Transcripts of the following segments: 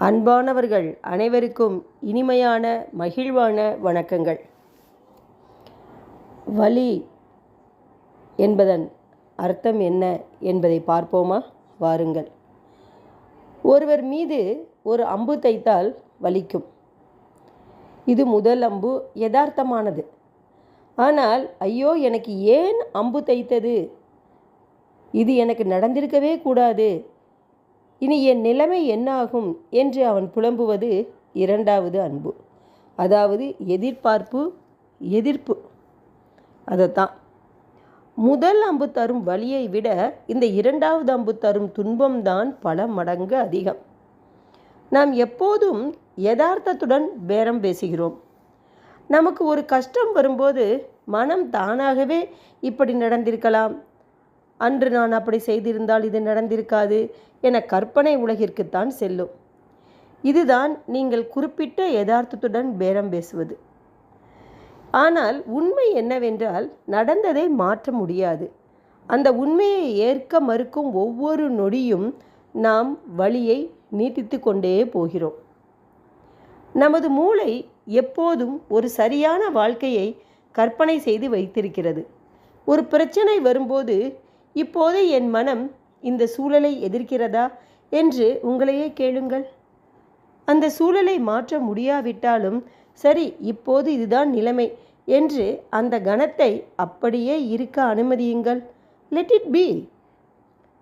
அன்பானவர்கள் அனைவருக்கும் இனிமையான மகிழ்வான வணக்கங்கள். வலி என்பதன் அர்த்தம் என்ன என்பதை பார்ப்போமா? வாருங்கள். ஒருவர் மீது ஒரு அம்பு தைத்தால் வலிக்கும். இது முதல் அம்பு யதார்த்தமானது. ஆனால் ஐயோ, எனக்கு ஏன் அம்பு தைத்தது, இது எனக்கு நடந்திருக்கவே கூடாது, இனி என் நிலைமை என்னாகும் என்று அவன் புலம்புவது இரண்டாவது அன்பு. அதாவது எதிர்ப்பு. அதைத்தான் முதல் அம்பு தரும் வலியை விட இந்த இரண்டாவது அம்பு தரும் துன்பம்தான் பல மடங்கு அதிகம். நாம் எப்போதும் யதார்த்தத்துடன் பேரம் பேசுகிறோம். நமக்கு ஒரு கஷ்டம் வரும்போது மனம் தானாகவே இப்படி நடந்திருக்கலாம், அன்று நான் அப்படி செய்திருந்தால் இது நடந்திருக்காது என கற்பனை உலகிற்குத்தான் செல்லும். இதுதான் நீங்கள் குறிப்பிட்ட யதார்த்தத்துடன் பேரம் பேசுவது. ஆனால் உண்மை என்னவென்றால், நடந்ததை மாற்ற முடியாது. அந்த உண்மையை ஏற்க மறுக்கும் ஒவ்வொரு நொடியும் நாம் வலியை நீட்டித்து கொண்டே போகிறோம். நமது மூளை எப்போதும் ஒரு சரியான வாழ்க்கையை கற்பனை செய்து வைத்திருக்கிறது. ஒரு பிரச்சனை வரும்போது, இப்போது என் மனம் இந்த சூழலை எதிர்க்கிறதா என்று உங்களையே கேளுங்கள். அந்த சூழலை மாற்ற முடியாவிட்டாலும் சரி, இப்போது இதுதான் நிலைமை என்று அந்த கணத்தை அப்படியே இருக்க அனுமதியுங்கள். Let it be.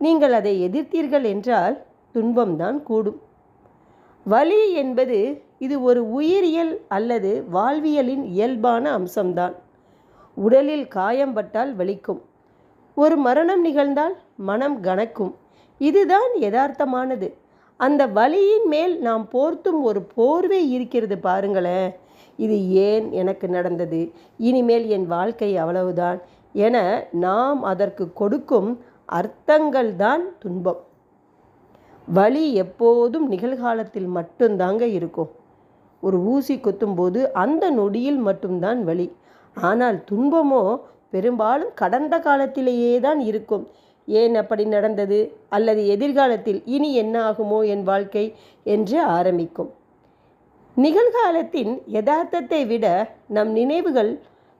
நீங்கள் அதை எதிர்த்தீர்கள் என்றால் துன்பம்தான் கூடும். வலி என்பது இது ஒரு உயிரியல் அல்லது வாழ்வியலின் இயல்பான அம்சம்தான். உடலில் காயம் பட்டால் வலிக்கும். ஒரு மரணம் நிகழ்ந்தால் மனம் கனக்கும். இதுதான் யதார்த்தமானது. அந்த வலியின் மேல் நாம் போர்த்தும் ஒரு போர்வை இருக்கிறது பாருங்களேன். இது ஏன் எனக்கு நடந்தது, இனிமேல் என் வாழ்க்கை அவ்வளவுதான் என நாம் அதற்கு கொடுக்கும் அர்த்தங்கள் தான் துன்பம். வலி எப்போதும் நிகழ்காலத்தில் மட்டும்தாங்க இருக்கும். ஒரு ஊசி குத்தும்போது அந்த நொடியில் மட்டும்தான் வலி. ஆனால் துன்பமோ பெரும்பாலும் கடந்த காலத்திலேயே தான் இருக்கும். ஏன் அப்படி நடந்தது, அல்லது எதிர்காலத்தில் இனி என்ன ஆகுமோ என் வாழ்க்கை என்று ஆரம்பிக்கும். நிகழ்காலத்தின் யதார்த்தத்தை விட நம் நினைவுகள்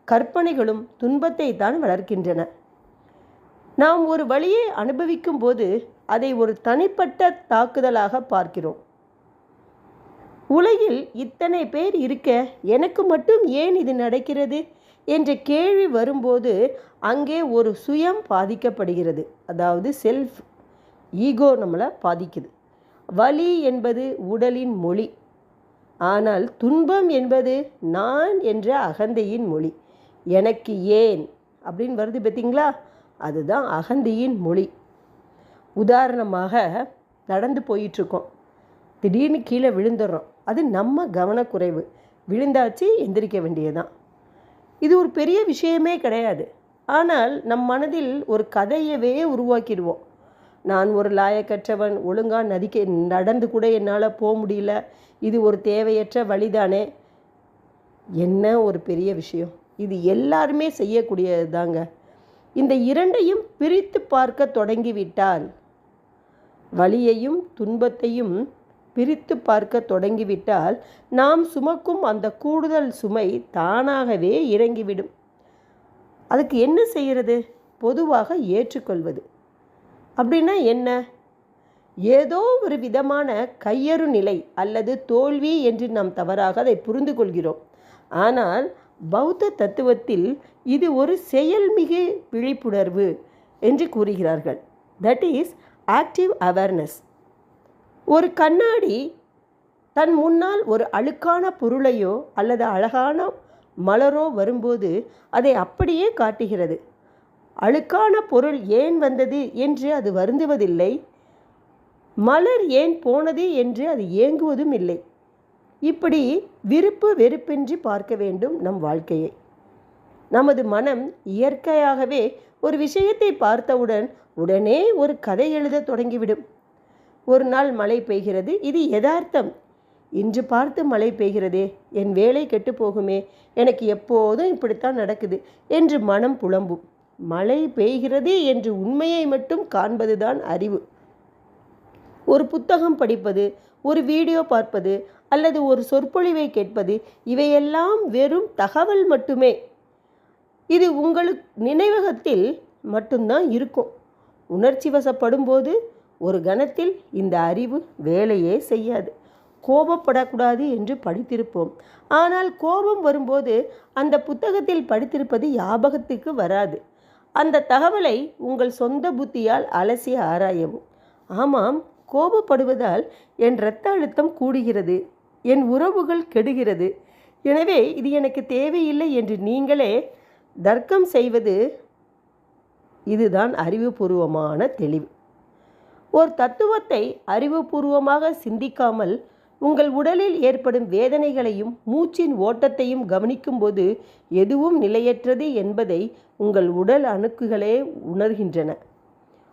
கற்பனைகளும் துன்பத்தை தான் வளர்க்கின்றன. நாம் ஒரு வலியை அனுபவிக்கும் போது அதை ஒரு தனிப்பட்ட தாக்குதலாக பார்க்கிறோம். உலகில் இத்தனை பேர் இருக்க எனக்கு மட்டும் ஏன் இது நடக்கிறது என்ற கேள்வி வரும்போது அங்கே ஒரு சுயம் பாதிக்கப்படுகிறது. அதாவது செல்ஃப் ஈகோ நம்மளை பாதிக்குது. வலி என்பது உடலின் மொழி. ஆனால் துன்பம் என்பது நான் என்ற அகந்தையின் மொழி. எனக்கு ஏன் அப்படின்னு வருது பார்த்தீங்களா, அதுதான் அகந்தையின் மொழி. உதாரணமாக, நடந்து போயிட்டுருக்கோம், திடீர்னு கீழே விழுந்துடுறோம். அது நம்ம கவனக்குறைவு. விழுந்தாச்சு, எந்திரிக்க வேண்டியதுதான். இது ஒரு பெரிய விஷயமே கிடையாது. ஆனால் நம் மனதில் ஒரு கதையவே உருவாக்கிடுவோம். நான் ஒரு லாயக்கற்றவன், ஒழுங்காக நதிக்கு நடந்து கூட என்னால் போக முடியல, இது ஒரு தேவையற்ற வழிதானே. என்ன ஒரு பெரிய விஷயம், இது எல்லாருமே செய்யக்கூடியது தாங்க. இந்த இரண்டையும் பிரித்து பார்க்க தொடங்கிவிட்டால், வலியையும் துன்பத்தையும் பிரித்து பார்க்க தொடங்கிவிட்டால் நாம் சுமக்கும் அந்த கூடுதல் சுமை தானாகவே இறங்கிவிடும். அதுக்கு என்ன செய்கிறது? பொதுவாக ஏற்றுக்கொள்வது. அப்படின்னா என்ன? ஏதோ ஒரு விதமான கையறு நிலை அல்லது தோல்வி என்று நாம் தவறாக அதை புரிந்து கொள்கிறோம். ஆனால் பௌத்த தத்துவத்தில் இது ஒரு செயல்மிகு விழிப்புணர்வு என்று கூறுகிறார்கள். That is active awareness. ஒரு கண்ணாடி தன் முன்னால் ஒரு அழுக்கான பொருளையோ அல்லது அழகான மலரோ வரும்போது அதை அப்படியே காட்டுகிறது. அழுக்கான பொருள் ஏன் வந்தது என்று அது வருந்துவதில்லை. மலர் ஏன் போனது என்று அது ஏங்குவதும் இல்லை. இப்படி விருப்பு வெறுப்பின்றி பார்க்க வேண்டும் நம் வாழ்க்கையை. நமது மனம் இயற்கையாகவே ஒரு விஷயத்தை பார்த்தவுடன் உடனே ஒரு கதை எழுத தொடங்கிவிடும். ஒரு நாள் மழை பெய்கிறது, இது யதார்த்தம். இன்று பார்த்து மழை பெய்கிறதே, என் வேலை கெட்டு போகுமே, எனக்கு எப்போதும் இப்படித்தான் நடக்குது என்று மனம் புலம்பும். மழை பெய்கிறது என்று உண்மையை மட்டும் காண்பதுதான் அறிவு. ஒரு புத்தகம் படிப்பது, ஒரு வீடியோ பார்ப்பது அல்லது ஒரு சொற்பொழிவை கேட்பது இவையெல்லாம் வெறும் தகவல் மட்டுமே. இது உங்களுக்கு நினைவகத்தில் மட்டும்தான் இருக்கும். உணர்ச்சி வசப்படும் போது ஒரு கணத்தில் இந்த அறிவு வேலையே செய்யாது. கோபப்படக்கூடாது என்று படித்திருப்போம். ஆனால் கோபம் வரும்போது அந்த புத்தகத்தில் படித்திருப்பது ஞாபகத்துக்கு வராது. அந்த தகவலை உங்கள் சொந்த புத்தியால் அலசி ஆராயவும். ஆமாம், கோபப்படுவதால் என் இரத்த அழுத்தம் கூடுகிறது, என் உறவுகள் கெடுகிறது, எனவே இது எனக்கு தேவையில்லை என்று நீங்களே தர்க்கம் செய்வது இதுதான் அறிவுபூர்வமான தெளிவு. ஒரு தத்துவத்தை அறிவுபூர்வமாக சிந்திக்காமல் உங்கள் உடலில் ஏற்படும் வேதனைகளையும் மூச்சின் ஓட்டத்தையும் கவனிக்கும்போது எதுவும் நிலையற்றது என்பதை உங்கள் உடல் அணுக்குகளே உணர்கின்றன.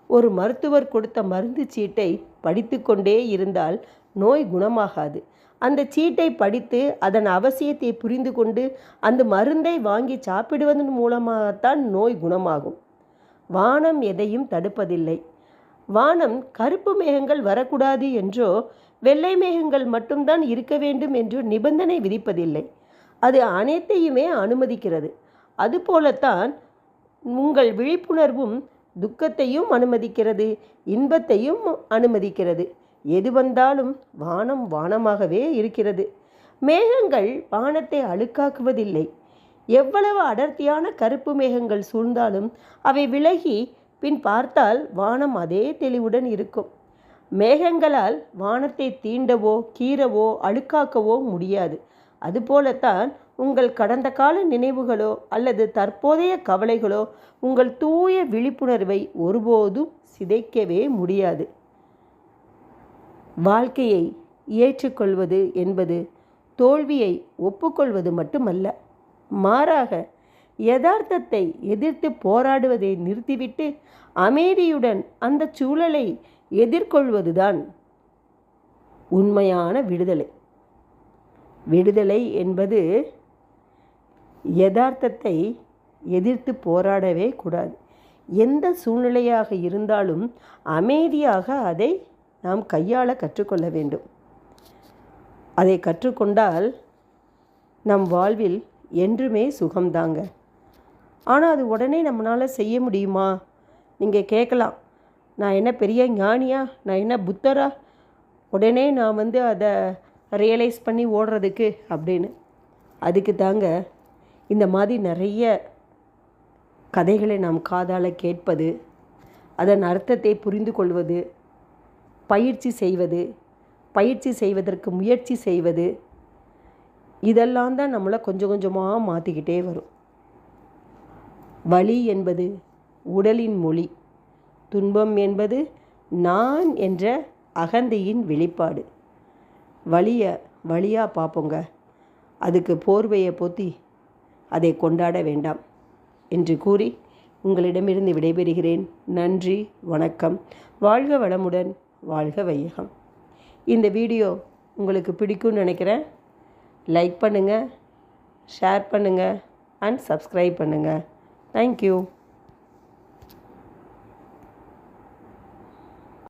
ஒரு மருத்துவர் கொடுத்த மருந்து சீட்டை படித்து கொண்டே இருந்தால் நோய் குணமாகாது. அந்த சீட்டை படித்து அதன் அவசியத்தை புரிந்து கொண்டு அந்த மருந்தை வாங்கி சாப்பிடுவதன் மூலமாகத்தான் நோய் குணமாகும். வானம் எதையும் தடுப்பதில்லை. வானம் கருப்பு மேகங்கள் வரக்கூடாது என்றோ வெள்ளை மேகங்கள் மட்டும்தான் இருக்க வேண்டும் என்றோ நிபந்தனை விதிப்பதில்லை. அது அனைத்தையுமே அனுமதிக்கிறது. அதுபோலத்தான் உங்கள் விழிப்புணர்வும் துக்கத்தையும் அனுமதிக்கிறது, இன்பத்தையும் அனுமதிக்கிறது. எது வந்தாலும் வானம் வானமாகவே இருக்கிறது. மேகங்கள் வானத்தை அழுக்காக்குவதில்லை. எவ்வளவு அடர்த்தியான கருப்பு மேகங்கள் சூழ்ந்தாலும் அவை விலகி பின் பார்த்தால் வானம் அதே தெளிவுடன் இருக்கும். மேகங்களால் வானத்தை தீண்டவோ கீறவோ அழுக்காக்கவோ முடியாது. அதுபோலத்தான் உங்கள் கடந்த கால நினைவுகளோ அல்லது தற்போதைய கவலைகளோ உங்கள் தூய விழிப்புணர்வை ஒருபோதும் சிதைக்கவே முடியாது. வாழ்க்கையை ஏற்றுக்கொள்வது என்பது தோல்வியை ஒப்புக்கொள்வது மட்டுமல்ல, மாறாக யதார்த்தத்தை எதிர்த்து போராடுவதை நிறுத்திவிட்டு அமைதியுடன் அந்த சூழலை எதிர்கொள்வதுதான் உண்மையான விடுதலை. விடுதலை என்பது யதார்த்தத்தை எதிர்த்து போராடவே கூடாது. எந்த சூழ்நிலையாக இருந்தாலும் அமைதியாக அதை நாம் கையாள கற்றுக்கொள்ள வேண்டும். அதை கற்றுக்கொண்டால் நம் வாழ்வில் என்றுமே சுகம்தாங்க. ஆனால் அது உடனே நம்மளால் செய்ய முடியுமா? நீங்கள் கேட்கலாம், நான் என்ன பெரிய ஞானியா, நான் என்ன புத்தரா, உடனே நான் அதை ரியலைஸ் பண்ணி ஓடுறதுக்கு அப்படின்னு. அதுக்கு தாங்க இந்த மாதிரி நிறைய கதைகளை நாம் காதால் கேட்பது, அதன் அர்த்தத்தை புரிந்து கொள்வது, பயிற்சி செய்வதற்கு முயற்சி செய்வது, இதெல்லாம் தான் நம்மளை கொஞ்சம் கொஞ்சமாக மாற்றிக்கிட்டே வரும். வலி என்பது உடலின் மொழி, துன்பம் என்பது நான் என்ற அகந்தையின் வெளிப்பாடு. வலியாக பார்ப்போங்க, அதுக்கு போர்வையை பொத்தி அதை கொண்டாட வேண்டாம் என்று கூறி உங்களிடமிருந்து விடைபெறுகிறேன். நன்றி, வணக்கம். வாழ்க வளமுடன், வாழ்க வையகம். இந்த வீடியோ உங்களுக்கு பிடிக்கும்னு நினைக்கிறேன். லைக் பண்ணுங்கள், ஷேர் பண்ணுங்கள் அண்ட் சப்ஸ்கிரைப் பண்ணுங்கள். தேங்க்யூ.